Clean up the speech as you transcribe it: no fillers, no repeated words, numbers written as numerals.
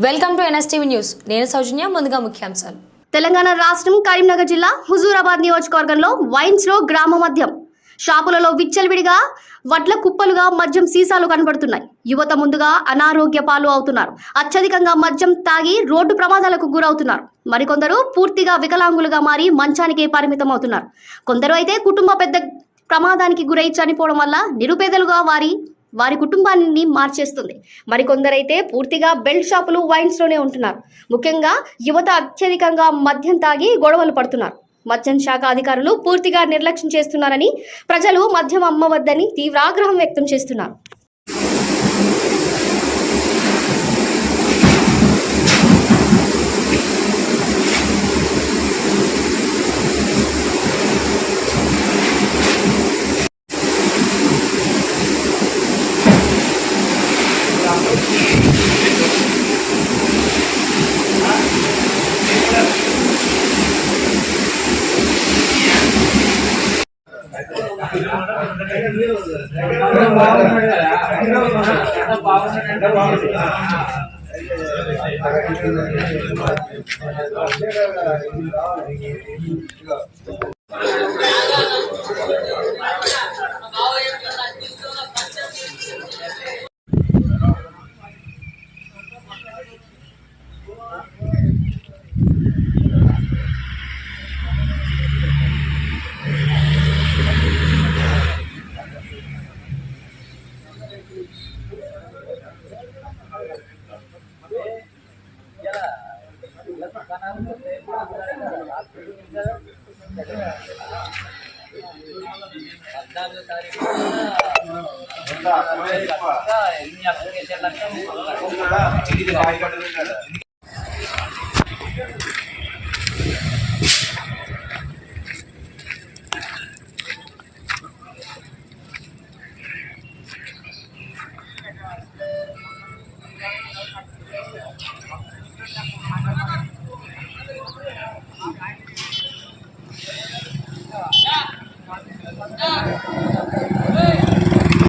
Welcome to NSTV news. నేను సౌజన్య. ముందుగా ముఖ్యాంశాలు. తెలంగాణ రాష్ట్రం కరీంనగర్ జిల్లా హుజూరాబాద్ నియోజకవర్గంలో వైన్స్ లో గ్రామ మద్యం షాపులలో విచ్చలవిడిగా వడ్ల కుప్పలుగా మద్యం సీసాలు కనబడుతున్నాయి. యువత ముందుగా అనారోగ్య పాలు అవుతున్నారు. అత్యధికంగా మద్యం తాగి రోడ్డు ప్రమాదాలకు గురవుతున్నారు. మరికొందరు పూర్తిగా వికలాంగులుగా మారి మంచానికి పరిమితం అవుతున్నారు. కొందరు అయితే కుటుంబ పెద్ద ప్రమాదానికి గురై చనిపోవడం వల్ల నిరుపేదలుగా వారి కుటుంబాన్ని మార్చేస్తుంది. మరికొందరైతే పూర్తిగా బెల్ట్ షాపులు వైన్స్ లోనే ఉంటున్నారు. ముఖ్యంగా యువత అత్యధికంగా మద్యం తాగి గొడవలు పడుతున్నారు. మద్యం శాఖ అధికారులు పూర్తిగా నిర్లక్ష్యం చేస్తున్నారని, ప్రజలు మద్యం అమ్మవద్దని తీవ్ర ఆగ్రహం వ్యక్తం చేస్తున్నారు. ఎన్ని అప్లికేషన్లు